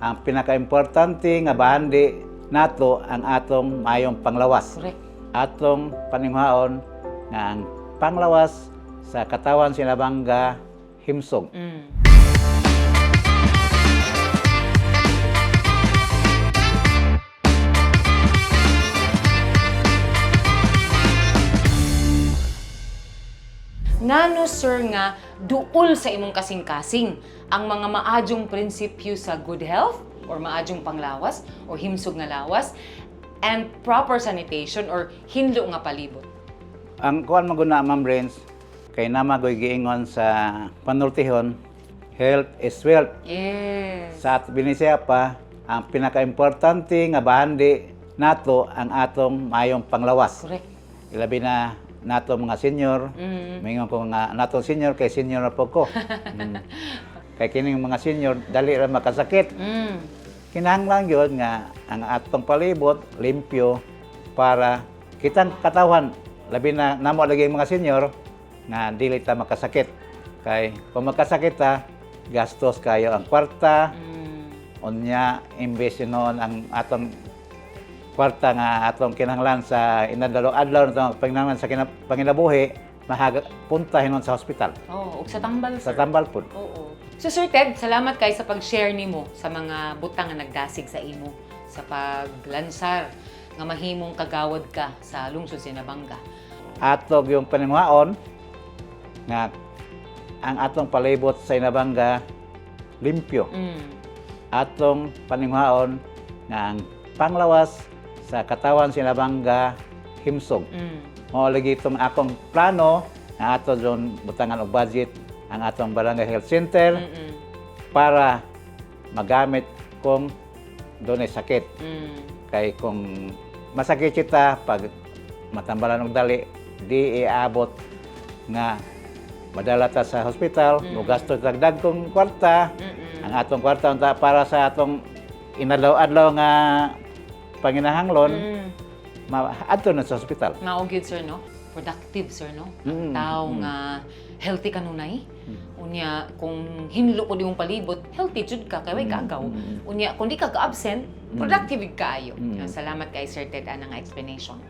ang pinaka-importante nga bahandi nato ang atong mayong panglawas. Correct. Atong paninghaon nga ang panglawas sa katawan sinabangga himsog. Ngano sir nga duol sa imong kasing-kasing ang mga maadjong prinsipyo sa good health or maadjong panglawas or himsog nga lawas and proper sanitation or hinlo nga palibot. Ang kuan maguna Ma'am Renz kay namagoy giingon sa panultihon, health is wealth. Yes. Sa Binisaya pa, ang pinaka-importante nga bahandi nato ang atong mayong panglawas. Correct. Ilabi na nato mga senior, mingon ko nga natong senior kay senior na po ko. Kay kining mga senior dali ra makasakit. Kinahanglan gyud nga ang atong palibot limpyo para kitang katawan labi na namo lagi mga senior nga dili ta makasakit. Kay kung makasakit ta, gastos kayo ang kwarta. Unya imbes noon ang atong kwarta nga atong kinahanglan sa inadlaw-adlaw na panginahanglan sa panginabuhi punta hinon sa hospital. Oh, ug sa tambal Sa sir. tambal pud. Oo. So Sir Ted, salamat kay sa pag-share nimo sa mga butang nga nagdasig sa imo sa paglansar nga mahimong kagawad ka sa lungsod Sinabanga. Atog yung paningwaon nga ang atong palibot sa Inabanga limpyo. Atong paningwaon nga ang panglawas sa katawan Sinabanga himsog. Mao lagi itong akong plano nga ato doon butangan og budget ang atong Barangay Health Center para magamit kung doon ay sakit. Kay kung masakit kita pag matambalan og dali, di iabot nga madala ta sa hospital, gasto dagdag kong kwarta. Ang atong kwarta unta para sa atong inadlaw-adlaw nga panginahanglan, adto na sa hospital. Mao gyud sir no? Productive sir no? Ang tao nga healthy kanunay. Unya kung hinlo ko imong palibot, healthy jud ka kay way kagaw. Unya kung di ka absent, productive kaayo. Salamat kay Sir Ted ana nga explanation.